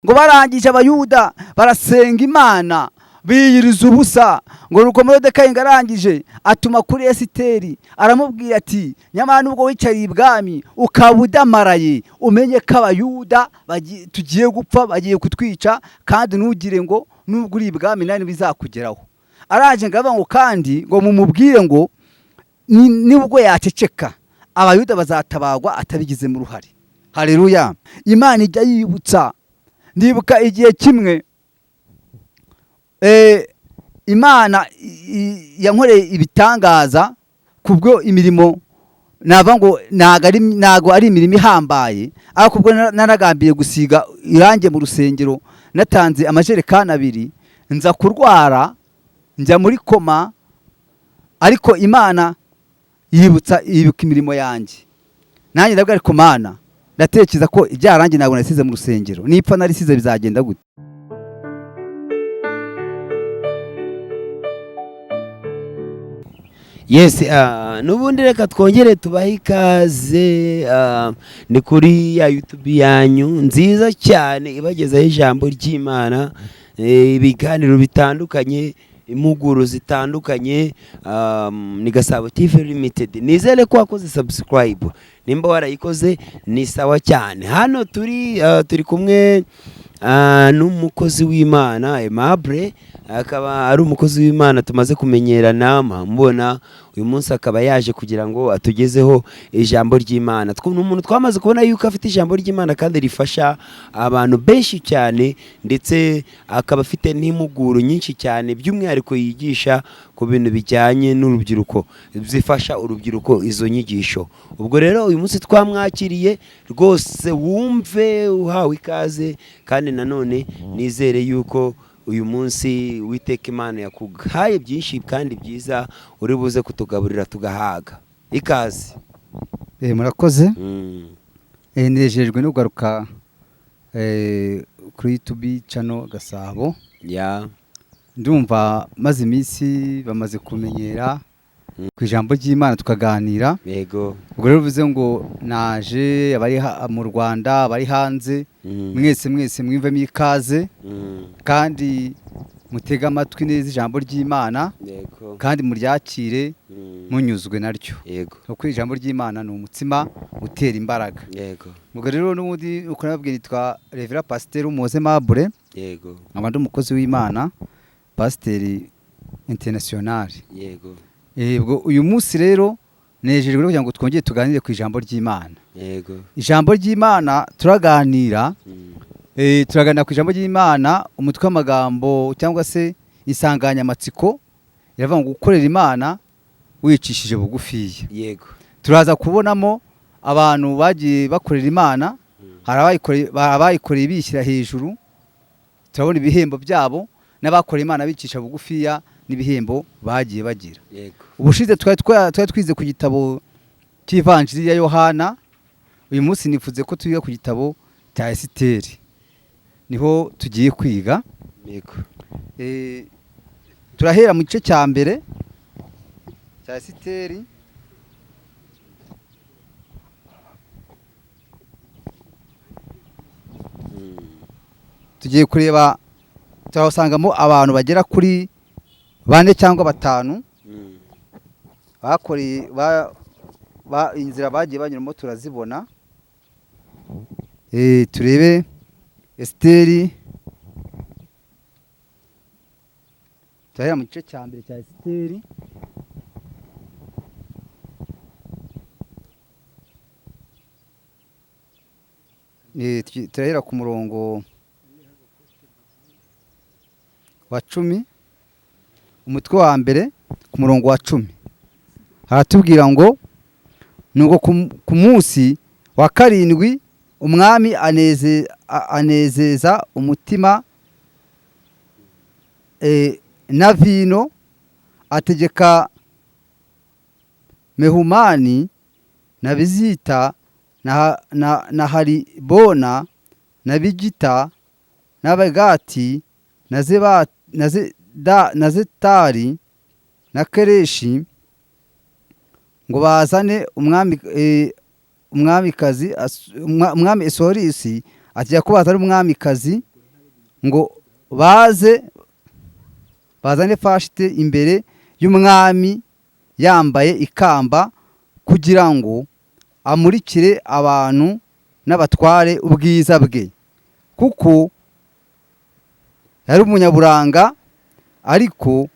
ngo barangije abayuda barasenga Imana biyiriza ubusa. Ngo nuko Moridekayi arangije atuma kuri Esiteri aramubwira ati nyamara nubwo wicariye ibwami ukaba udamaraye umenye ko abayuda tugiye gupfa, bagiye kutwica, kandi ntugire ngo nubwo uri ibwami nani bizakugeraho. Araje ngo kandi ngo mumubwire ngo nubwo yaceceka abayuda bazatabagwa atabigizemo uruhare. Haleluya. Imana ijya yibutsa. Ndibuka igihe kimwe Imana yankoreye ibitangaza kubwo imirimo nava ngo nago ari imirimo ihambaye, ariko kubwo naragambiye gusiga irange mu rusengero natanze amajerekani 2 nza kurwara njya muri koma, ariko Imana yibuka imirimo yanjye. Nanjye ndabwo ariko Mana ndatekereza ko ibyarange nago nasize mu rusengero, nipfa narisize bizagenda gute? Yes, nubundi reka twongere tubahe ikaze ni kuri ya YouTube yanyu nziza cyane ibagezaho ijambo ry'Imana, ibiganiro bitandukanye, impuguro zitandukanye, ni Gasabo TV Limited. Nizere ko wakoze subscribe, nimba warayikoze ni sawa cyane. Hano turi kumwe n'umukozi w'Imana Aimable, akaba ari umukozi w'Imana tumaze kumenyerana, mbona uyu munsi akaba yaje kugira ngo atugezeho ijambo ry'Imana. Umuntu twamaze kubona yuko afite ijambo ry'Imana kandi rifasha abantu benshi cyane, ndetse akaba afite n'impuguro nyinshi cyane, by'umwihariko yigisha ku bintu bijyanye n'urubyiruko, zifasha urubyiruko izo nyigisho. Ubwo rero uyu munsi twamwakiriye rwose, wumve uhawe ikaze, kandi nanone nizere yuko uyu munsi Uwiteka Imana yakugaye byinshi kandi byiza, uri buze kutugaburira tugahaga. Ikaze. Murakoze. Nejejwe no kugaruka kuri YouTube channel Gasabo. Ndumva maze iminsi bamaze kumenyera ku ijambo ry'Imana tukaganira. Yego. Ubwo rero bivuze ngo naje abari mu Rwanda, abari hanze, mwese mwimvemo ikaze, kandi mutega amatwi neza ijambo ry'Imana, kandi muryakire munyuzwe naryo. Yego. Kuko ijambo ry'Imana ni umutsima utera imbaraga. Yego. Ubwo rero n'ubundi uko nababwiye nitwa Rev Pasteur Umuhoza Aimable. Yego. Abandi umukozi w'Imana, Pasteur International. Yego. Ubwo uyu munsi rero nejejwe kugira ngo twongere tuganire ku ijambo ry'Imana. Yego. Ijambo ry'Imana turaganira, turaganira ku ijambo ry'Imana, umutwe w'amagambo cyangwa se insanganyamatsiko iravuga ngo gukorera Imana wicishije bugufiya. Yego. Turaza kubonamo abantu bagiye bakorera Imana, hari abayikoreye bishyira hejuru, turabona ibihembo byabo, n'abakorera Imana bicisha bugufiya n'ibihembo bagiye bagira. Yego. Ubushize twari twize ku gitabo cy'Ivanjiri ya Yohana, uyu munsi nifuze ko tuyiga ku gitabo cya Esiteri, niho tugiye kwiga. Yego. Turahera mu gice cya mbere cya Esiteri. Tugiye kureba, turasangamo abantu bagera kuri 4 cyangwa 5 bakoreye inzira bagiye banyuramo turazibona. Turebe Esiteri, turahera mu gice cya mbere cya Esiteri. Turahera ku murongo wa 10, umutwe wa mbere ku murongo wa 10 haratubwira ngo nuko ku munsi wa 7 umwami anezeza umutima na vino, ategeka Mehumani na Bizita na Haribona na Bigita na Bagati na Zetari na Kereshi ngo bazane umwami Esorisi, atijya ko bazana umwamikazi ngo bazane Vashiti imbere y'umwami yambaye ikamba kugira ngo amurikire abantu n'abatware ubwiza bwe, kuko yari umunyaburanga. Ariko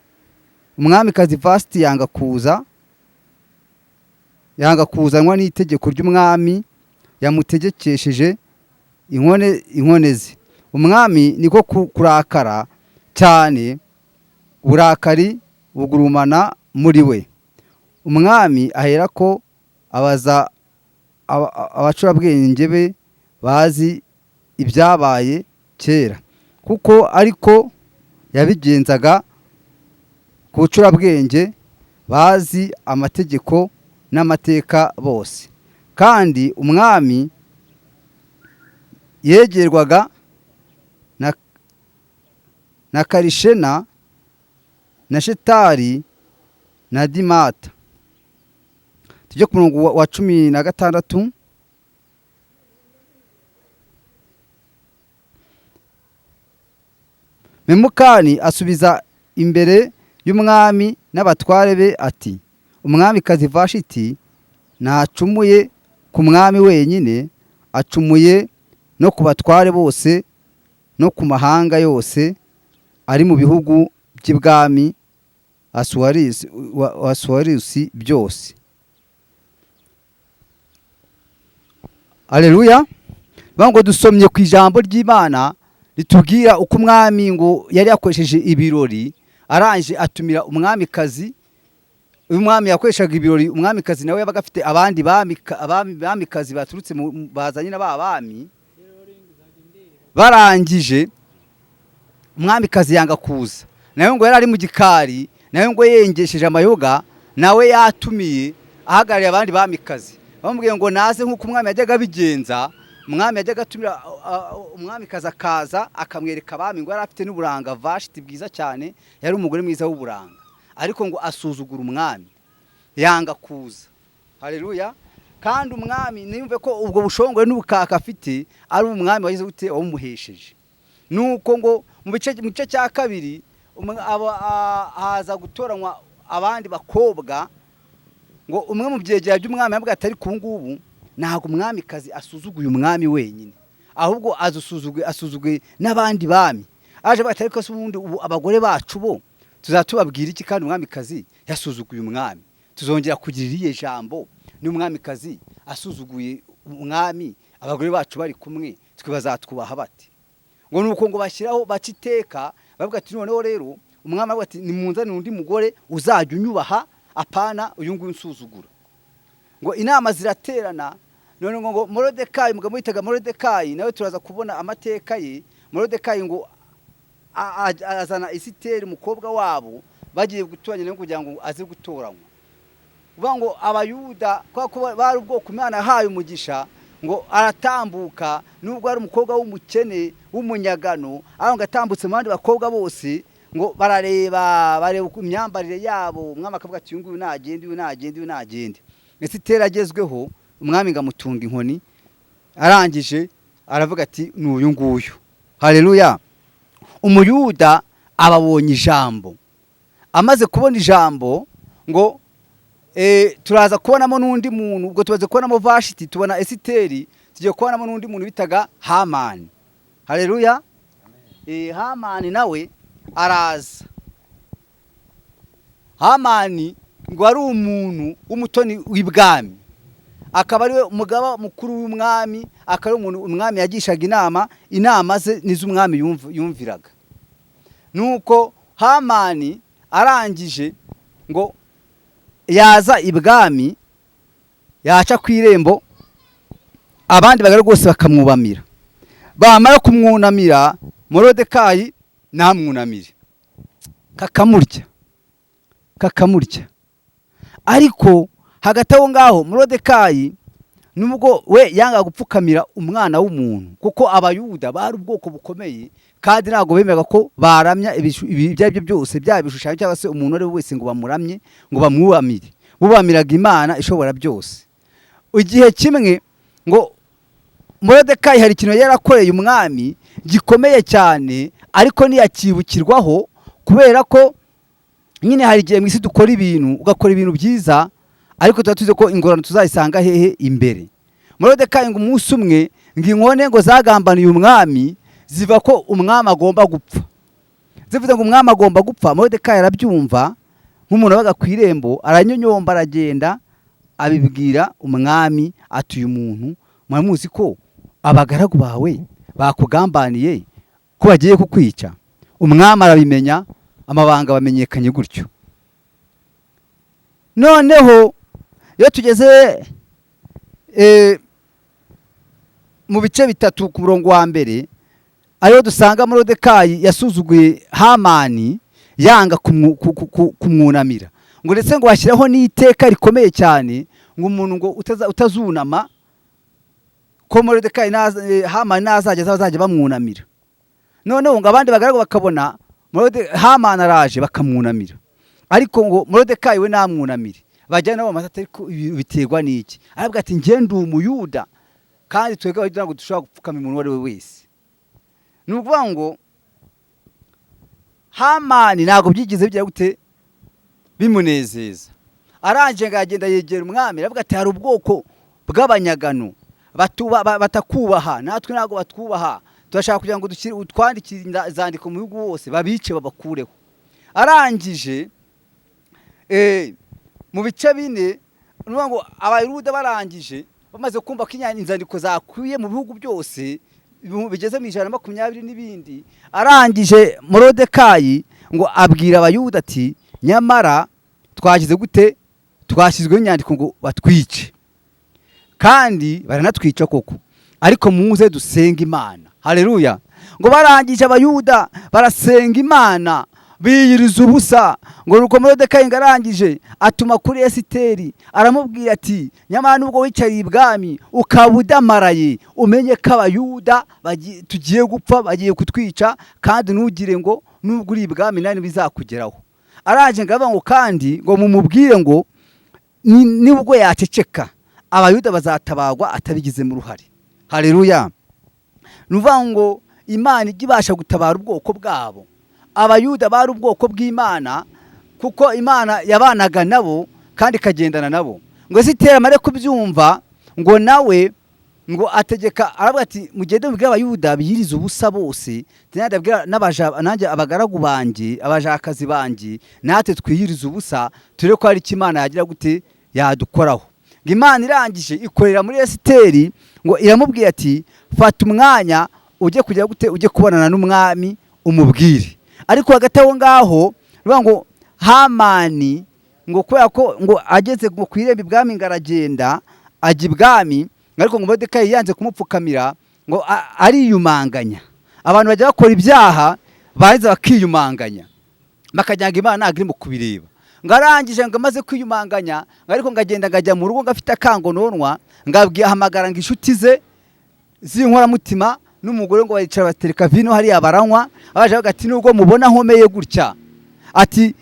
umwamikazi Vashiti yanga kuzanwa n'itegeko ry'umwami yamutegekesheje inkone ze. Umwami niko kurakara cyane, uburakari bugurumana muri we. Umwami aherako abaza abacurabwenge be bazi ibyabaye kera, kuko ariko yabigenzaga ku bucurabwenge bazi amategeko n'amateka bose. Kandi umwami yegerwaga na Karishena na Shetari na Dimata. Tujye ku murongo wa 16. Memukani asubiza imbere y'umwami n'abatware be ati, umwamikazi Vashiti ntacumuye ku mwami wenyine, acumuye no ku batware bose no ku mahanga yose ari mu bihugu by'ibwami Asuwarusi byose. Aleluya. Bango dusomye ku ijambo ry'Imana ritubwira uko umwami ngo yari yakoresheje ibirori, arangije atumira umwamikazi. Uyu mwami yakoreshaga ibirori, umwamikazi nawe yabaga afite abandi bamikazi baturutse bazanye n'abami. Barangije umwamikazi yanga kuza, nawe ngo yari ari mu gikari, nawe ngo yengesheje amayoga, nawe yatumiye ahagarariye abandi bamikazi. Bamubwiye ngo naze nk'uko umwami yajyaga bigenza. Umwami yajyaga atumira umwamikazi akaza akamwereka abami ngo yari afite n'uburanga Vashiti bwiza cyane, yari umugore mwiza w'uburanga, ariko ngo asuzugura umwami, yanga kuza. Haleluya. Kandi umwami niyumve ko ubwo bushongore n'ubukaka afite ari umwami wagize gute wumuhesheje. Nuko ngo mu gice cya kabiri haza gutoranywa abandi bakobwa, ngo umwe mu byegera by'umwami yabwa atari ku ngubu ntago umwamikazi asuzuguye umwami wenyine, ahubwo asuzuguye n'abandi bami. Aje batari ko ubundi abagore bacu bo tuzatubabwira iki? Kandi umwamikazi yasuzuguye umwami, tuzongera kugira iriye jambo n'umwamikazi asuzuguye umwami, abagore bacu bari kumwe twe bazatwubaha bati? Ngo nuko ngo bashyiraho baciteka bavuga ati noneho rero umwami avuga ati nimunzane undi mugore uzajya unyubaha, apana uyu nguyu nsuzugura. Ngo inama ziraterana, none ngo Morodekayi, mugabo witaga Morodekayi, nawe turaza kubona amateka ye. Morodekayi ngo azana Esiteri umukobwa wabo, bagiye gutoranya no kugira ngo aze gutoranywa. Uvuga ngo abayuda kwa bari ubwoko Imana yahaye umugisha, ngo aratambuka nubwo ari umukobwa w'umukene w'umunyagano, aho ngatambutse mu bandi bakobwa bose, ngo bareba imyambarire yabo. Umwami akavuga ati uyu nguyu nagende. Esiteri agezweho, umwami ngamutunga inkoni, arangije aravuga ati n'uyu nguyu. Haleluya. Umuyuda ababonye ijambo, amaze kubona ijambo ngo turaza kubonamo n'undi muntu. Ubwo tubaze kubonamo Vashiti, tubona Esiteri, tugiye kubonamo n'undi muntu bitaga Hamani. Haleluya. Hamani nawe araza. Hamani ngo ari umuntu w'umutoni w'ibwami, akaba ari we umugaba mukuru w'umwami, akaba ari umuntu umwami yagishaga inama ze nizo umwami yumviraga. Nuko Hamani arangije ngo yaza ibwami, yaca ku irembo, abandi bagara rwose bakamwubamira. Bamara kumwunamira, Morodekayi namwunamire, kakamurya. Ariko hagati aho ngaho Morodekayi nubwo we yanga gupfukamira umwana w'umuntu, kuko abayuda bari ubwoko bukomeye, kandi ntago bemeraga ko baramya ibyo byose byaba bishushanyo cyangwa se umuntu ari wese ngo bamuramye, ngo bamwubamire. Bubamiraga Imana ishobora byose. Igihe kimwe ngo Morodekayi hari ikintu yarakoreye umwami gikomeye cyane, ariko ntiyakibukirwaho, kubera ko nyine hari igihe mu isi dukora ibintu, ugakora ibintu byiza, ariko tuba tuzi ko ingorane tuzayisanga hehe imbere. Moridekayi ngo umunsi umwe ngo inkone ngo zagambaniye umwami ziva ko umwami agomba gupfa. Zivuze ngo umwami agomba gupfa, Moridekayi arabyumva nk'umuntu wabaga ku irembo, aranyonyomba aragenda abibwira umwami ati uyu muntu muramuzi ko abagaragu bawe bakugambaniye ko bagiye kukwica. Umwami arabimenya, amabanga bamenyekanye gutyo. Noneho iyo tugeze mu bice bitatu ku murongo wa mbere, ariyo dusanga Moridekayi yasuzuguye Hamani yanga kumwunamira, ngo ndetse ngo washyiraho n'iteka rikomeye cyane ngo umuntu ngo utazunama ko Moridekayi Hamani nazajya bazajya bamwunamira. Noneho ngo abandi bagaragu bakabona Hamani araje bakamwunamira, ariko ngo Moridekayi we namwunamire. Bajyana nabo amatata, ariko biterwa n'iki? Aravuga ati njye ndi umuyuda kandi twebwe abayuda ngo dushobora gupfukama umuntu uwo ari we wese. Ni ukuvuga ngo Hamani ntabwo byigize bigira gute bimunezeza. Aranje ngo agenda yegera umwami, aravuga ati hari ubwoko bw'abanyagano batakubaha, natwe ntabwo batwubaha, turashaka kugira ngo utwandikire izandiko mu bihugu hose babice babakureho. Arangije mu bice bine, nuvuga ngo abayuda barangije bamaze kumva ko inzandiko zakwiye mu bihugu byose bigeze mu 120 n'ibindi, arangije Moridekayi ngo abwira abayuda ati nyamara twagize gute, twashyizweho inyandiko ngo batwice, kandi baranatwica koko, ariko muze dusenga Imana. Haleluya. Ngo barangije abayuda barasenga Imana biyiriza ubusa. Ngo nuko Moridekayi ngarangije atuma kuri Esiteri aramubwira ati nyamara nubwo wicariye ibwami ukaba udamaraye, umenye ko abayuda tugiye gupfa, bagiye kutwica, kandi ntugire ngo nubwo uri ibwami nani bizakugeraho. Araje ngavuga ngo kandi ngo mumubwire ngo nibwo yaceceka abayuda bazatabagwa atabigizemo uruhare. Haleluya. Nuvuga ngo Imana igibasha gutabara ubwoko bwabo. Abayuda bari ubwoko bw'Imana kuko Imana yabanaga nabo kandi ikagendana nabo. Ngo Esiteri amare kubyumva ngo nawe ngo ategeka, aravuga ati mugende mubwire abayuda biyiriza ubusa bose, ndabwira nanjye abagaragu banjye abajakazi banjye natwe twiyiriza ubusa, ture ko hari Imana yagira gute yadukoraho. Ngo Imana irangije ikorera muri Esiteri, ngo iramubwira ati fata umwanya ujye kujya gute, ujye kubonana n'umwami umubwire. Ariko hagati aho ngaho ruvuga ngo Hamani ngo kubera ko ngo ageze ngo kwiremba ibwami ngaragenda ajya ibwami, ariko ngo Moridekayi yanze kumupfukamira ngo ariyumanganya. Abantu bajya bakora ibyaha bahiza bakiyumanganya bakajyanga Imana ntabwo irimo kubireba. Ngo arangije ngo amaze kwiyumanganya, ariko ngagenda ngajya mu rugo ngafite akangononwa, ngahamagara ngo inshuti ze z'inkoramutima n'umugore ngo baricara batereka vino hariya baranywa. Abaje bagati nubwo mubona nkomeye gutya, ati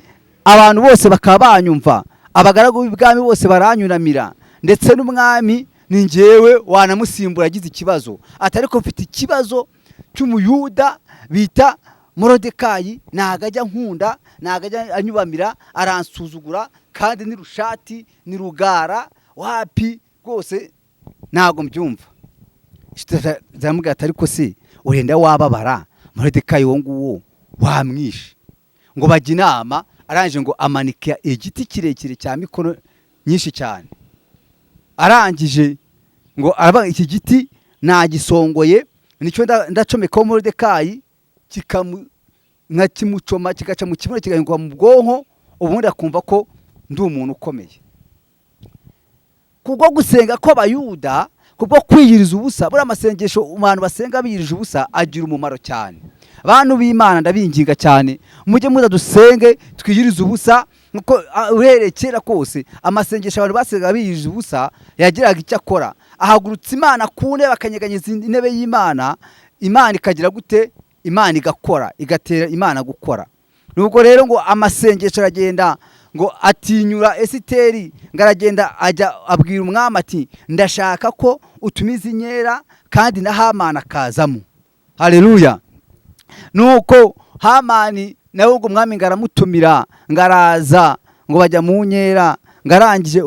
abantu bose bakaba banyumva, abagaragu b'ibwami bose baranyunamira, ndetse n'umwami ni njyewe wanamusimbura agize ikibazo. Ati ariko mfite ikibazo cy'umuyuda bita Moridekayi, nagajya nkunda, nagajya anyubamira, aransuzugura, kandi ni rushati ni rugara wapi rwose ntago mbyumva. Zamubwira ati ariko se urenda wababara Moridekayi wo nguwo wamwishe. Ngo bajya inama, arangije ngo amanika igiti kirekire cya mikono nyinshi cyane. Arangije ngo araba iki giti nagisongoye, nicyo ndacomekaho Moridekayi nka kimucoma kigaca mu kibuno kigahingwa mu bwonko, ubundi akumva ko ndi umuntu ukomeye. Kubwo gusenga kw'abayuda, kubwo kwiyiriza ubusa, buri amasengesho abantu basenga biyirije ubusa agira umumaro cyane. Abantu b'Imana ndabinginga cyane mujye muza dusenge twiyiriza ubusa, nkuko uhereye kera kose amasengesho abantu basenga biyirije ubusa yagiraga icyo akora. Ahagurutse Imana ku ntebe akanyeganyeza intebe y'Imana, Imana ikagira gute, Imana igakora, igatera Imana gukora. Nubwo rero ngo amasengesho aragenda ngo atinyura Esiteri, ngaragenda ajya abwira umwami ati ndashaka ko utumiza inkera kandi na Hamani akazamo. Haleluya. nuko Hamani nawe ngo umwami ngaramutumira ngaraza ngo bajya mu nkera ngarangije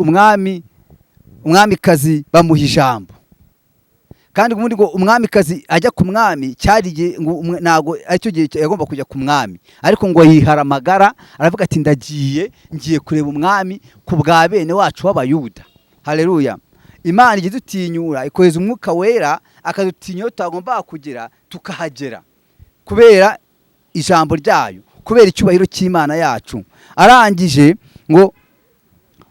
umwamikazi bamuha ijambo. Kandi ubundi ngo umwamikazi ajya ku mwami cyariye ngo nago aricyo gihe yagomba kujya ku mwami, ariko ngo yihara amagara aravuga ati ngiye kureba umwami ku bwa bene wacu w'abayuda. Haleluya. Imana igidutinyura ikoheza umwuka wera akadutinya tutagomba kugira tukahagera kubera ijambo ryayo, kubera icyubahiro cy'Imana yacu. Arangije ngo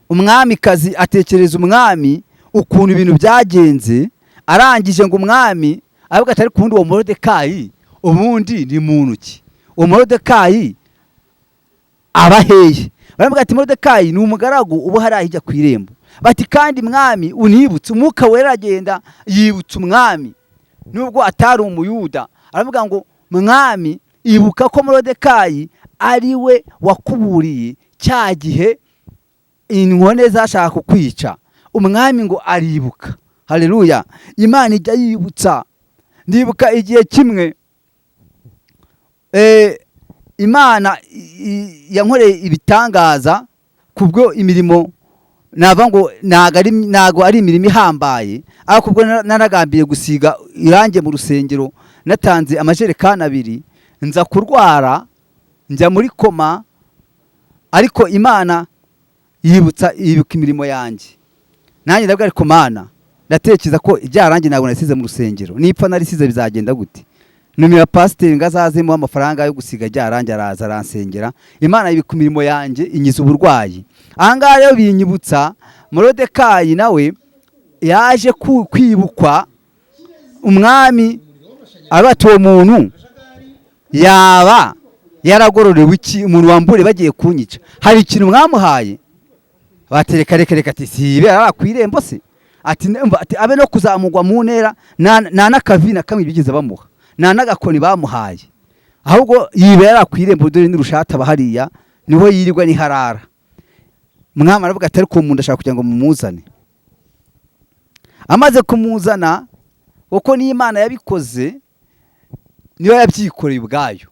umwamikazi atekereza umwami ukuntu ibintu byagenze. Arangije ngo umwami avuga atari kundi uwo Moridekayi ubundi ni muntu ki? Uwo Moridekayi abaheye. Baravuga ati Moridekayi ni umugaragu ubu hari ahijya ku irembo. Bati kandi mwami unibutse, umwuka wera agenda yibutse umwami nubwo atari umuyuda. Aravuga ngo mwami ibuka ko Moridekayi ari we wakuburiye cya gihe inkone zashaka kukwica. Umwami ngo aribuka. Haleluya. Imana ijya yibutsa. Ndibuka igihe kimwe Imana yankoreye ibitangaza kubwo imirimo nava ngo nago ari imirimo ihambaye, ariko kubwo naragambiye gusiga irange mu rusengero natanze amajerekani 2 nza kurwara njya muri koma, ariko Imana ibuka imirimo yanjye. Nanjye ndabwo ariko Mana ndatekereza ko ibyarange ntabwo nasize mu rusengero, nipfa narisize bizagenda gute? Numira pasiteri ngazazemo amafaranga yo gusiga ibyarange araza aransengera. Imana ibika imirimo yanjye inyiza uburwayi. Ahangaha rero binyibutsa Moridekayi nawe yaje kwibukwa umwami abati uwo muntu yaba yaragororewe iki? Umuntu wambure bagiye kunyica hari ikintu mwamuhaye? Batereka reka ati sibe arakwirembo se ati abe no kuzamugwa mu ntera na nakavina kamwe bigize bamuha na nagakoni bamuhaye, ahubwo yibera kwirembo dore n'urushata bahariya niho yirirwa ni harara. Mwami aravuga atari ko umuntu ashaka kugira ngo mumuzane. Amaze kumuzana uko ni Imana yabikoze niyo yabyikoreye ubwayo.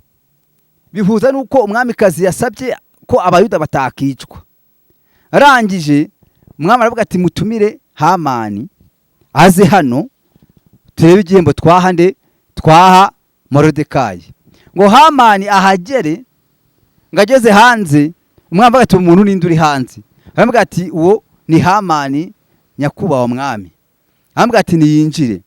Bihuza nuko umwamikazi yasabye ko abayuda batakicwa. Arangije umwami aravuga ati mutumire Hamani aze hano turebe igihembo twaha Moridekayi. Ngo Hamani ahagere ngageze hanze umwami aravuga ati umuntu ninde uri hanze? Aravuga ati uwo ni Hamani nyakubawa mwami. Aravuga ati niyinjire.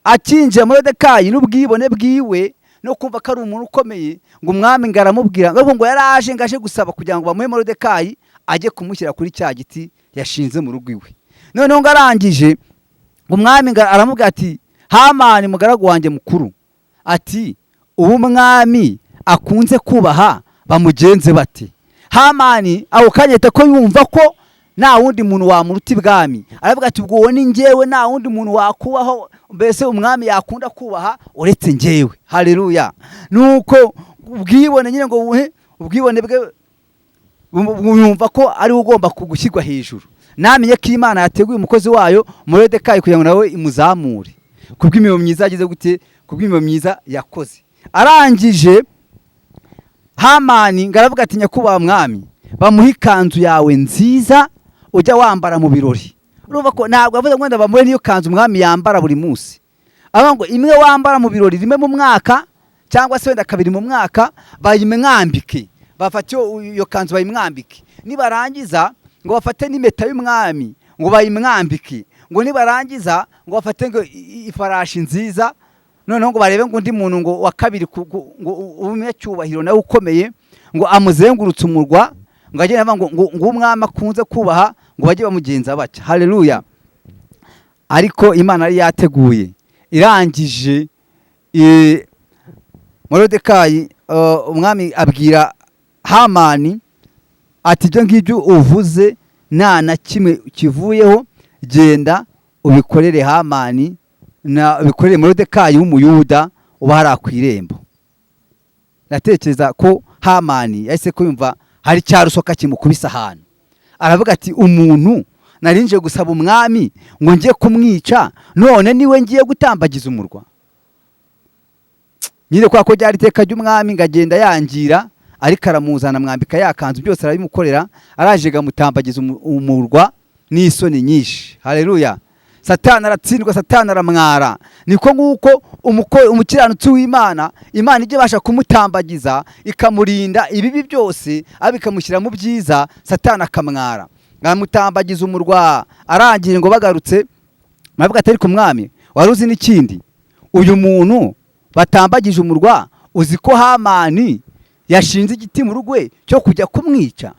Akinjira Moridekayi n'ubwibone bwiwe no kumva ko ari umuntu ukomeye ngo umwami ngaramubwira ngo yaraje ngaje gusaba kugira ngo bamuhe Moridekayi ajye kumushyira kuri cya giti yashinze mu rugo iwe. Noneho ngarangije umwami aramubwira ati Hamani mugaragu wanjye mukuru ati ubu mwami akunze kubaha bamugenze bati. Hamani aho kanyeta ko yumva ko nta wundi muntu wamuruta ibwami. Aravuga ati ubwo ni njyewe nta wundi muntu wakubaho mbese umwami yakunda kubaha uretse njyewe. Haleluya. Nuko ubwibone nyine ngo ubwibone bwe bumva ko ari ugomba kugushyirwa hejuru. Namenye ko Imana yateguye umukozi wayo Moridekayi kugira ngo nawe imuzamure kubw'imirimo myiza yagize gute, kubw'imirimo myiza yakoze. Arangije Hamani ngaravuga ati nyakubaha mwami bamuha ikanzu yawe nziza ujya wambara mu birori. Urumva ko ntabwo avuze ngo ndabamuhe niyo kanzu umwami yambara buri munsi, ngo imwe wambara mu birori rimwe mu mwaka cyangwa se wenda 2 mu mwaka bayimwambike, bafate iyo kanzu bayimwambike. Nibarangiza ngo bafate n'impeta y'umwami ngo bayimwambike, ngo nibarangiza ngo bafate ngo ifarashi nziza, noneho ngo barebe ngo undi muntu ngo wa kabiri ngo umwe cyubahiro nawe ukomeye ngo amuzengurutse umurwa ngo agende ngo umwami akunze kubaha ngo bajye bamugenza baca. Haleluya. Ariko Imana yari yateguye. Irangije Moridekayi umwami abwira Hamani ati ibyo ngibyo uvuze nta na kimwe kivuyeho, genda ubikorere Hamani na ubikorere Moridekayi w'umuyuda uba hari ku irembo. Natekereza ko Hamani yahise kumva hari cyarusoka kimukubisa ahantu. Aravuga ati umuntu narinje gusaba umwami ngo ngiye kumwica none niwe ngiye gutambagiza umurwa. nyine kwa ko ryari iteka ry'umwami ngagenda yangira, ariko aramuzana mwambika yakanzu byose arabimukorera, araje gamutambagiza umurwa n'isoni nyinshi. Haleluya. Satani aratsindwa, Satani aramwara. Niko nguko umukiranutsi w'Imana, Imana ije basha kumutambagiza ikamurinda ibibi byose, abikamushyira mu byiza, Satani akamwara. Ngamutambagiza umurwa, arangiye ngo bagarutse mavuga atari ku mwami, waruzi n'ikindi, uyu muntu batambagije umurwa, uzi ko Hamani yashinze igiti mu rugwe cyo kujya kumwica?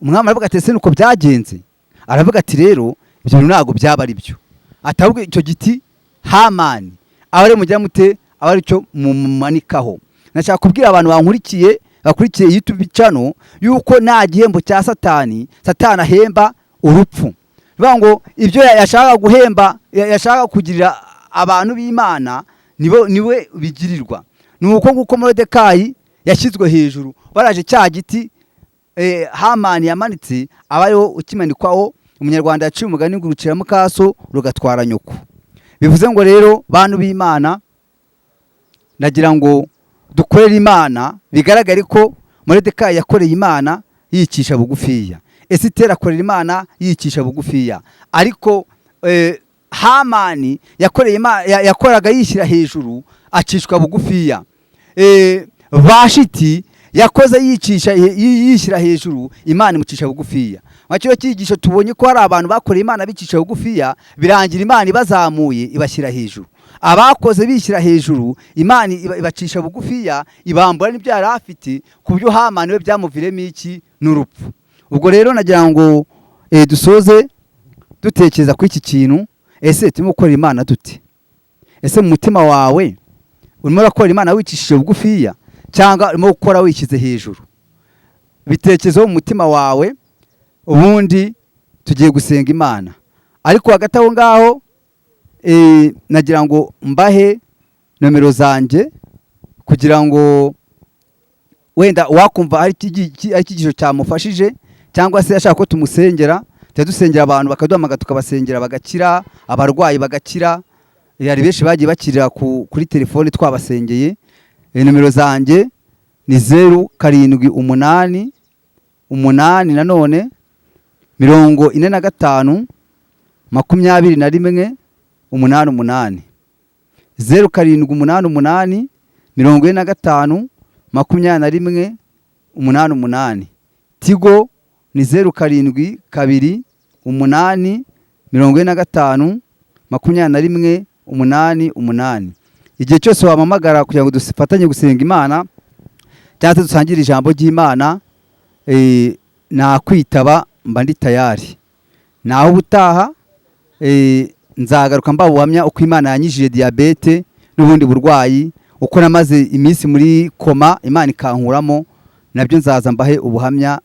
Umwami aravuga ati ese nuko byagenze? Aravuga ati rero ibyo ntabwo byaba ari byo, atabwo icyo giti Hamani abare mujya mute abari cyo mumanikaho. Nashaka kubwira abantu bankurikiye bakurikiye YouTube channel yuko nta gihembo cya Satani ahemba urupfu. Bivuga ngo ibyo yashaka guhemba, yashaka kugirira abantu b'Imana niwe bigirirwa. Nuko nguko Moridekayi yashyizwe hejuru, baraje cya giti Hamani yamanitse abayo ukimanikwaho. Umunyarwanda yaciye umugani ngo urucira mukaso rugatwara nyoko. Bivuze ngo rero bantu b'Imana, nagira ngo dukorere Imana, bigaragare ko Moridekayi yakoreye Imana yicisha bugufiya, Esiteri akorera Imana yicisha bugufiya, ariko Hamani yakoreye Imana, yakoraga yishyira hejuru acishwa bugufiya. Vashiti yakoze yishyira hejuru, Imana imucisha bugufiya. Macyo cyigisho tubonye ko hari abantu bakoreye Imana bicisha bugufiya, birangira Imana ibazamuye ibashyira hejuru. Abakoze bishyira hejuru, Imana ibacisha bugufiya, ibambura n'ibyo yari afite, ku byo Hamani we byamuviremo iki? N'urupfu. Ubwo rero nagira ngo dusoze dutekereza ku iki kintu. Ese turimo gukora Imana dute? Ese mu mutima wawe urimo urakora Imana wicishije bugufiya, cyangwa urimo gukora wishyize hejuru? Bitekerezo mu mutima wawe, ubundi tugiye gusenga Imana. Ariko hagati aho ngaho nagira ngo mbahe nomero zanjye, kugira ngo wenda wakumva ari ikigisho cyamufashije, cyangwa se ashaka ko tumusengera, dusengera abantu bakaduhamagara tukabasengera bagakira, abarwayi bagakira. Hari benshi bagiye bakirira kuri telefone twabasengeye. Nomero zanjye ni 0788 nanone 45 21 88 0788 45 21 88. Tigo ni 07 2 8 45 21 88. Igihe cyose wamamagara kugira ngo dufatanye gusenga Imana, cyangwa dusangire ijambo ry'Imana, nakwitaba mba ndi tayari. Naho ubutaha nzagaruka mbabuhamya uko Imana yanyijije diabete n'ubundi burwayi, uko namaze iminsi muri koma Imana ikankuramo, nabyo nzaza mbahe ubuhamya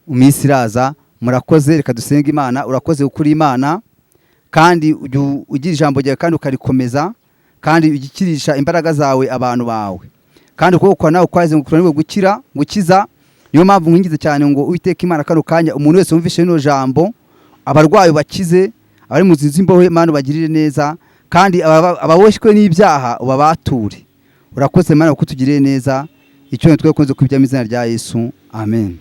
iminsi iraza. Murakoze, reka dusenga Imana. Urakoze ukuri Imana, kandi ugira ijambo ryawe kandi ukarikomeza, kandi ugikirisha imbaraga zawe abantu bawe, kandi uko ukora nawe kwaze ngo gukiza. Niyo mpamvu nkingize cyane ngo Uwiteka Imana kano kanya umuntu wese wumvishe no jambo, abarwayi bakize, abari mu zinzi imbohe Imana bagirire neza, kandi ababoshywe n'ibyaha ubabature. Urakoze Imana kuko tugirire neza. Icyo twakunze kwibya mu izina rya Yesu, amen.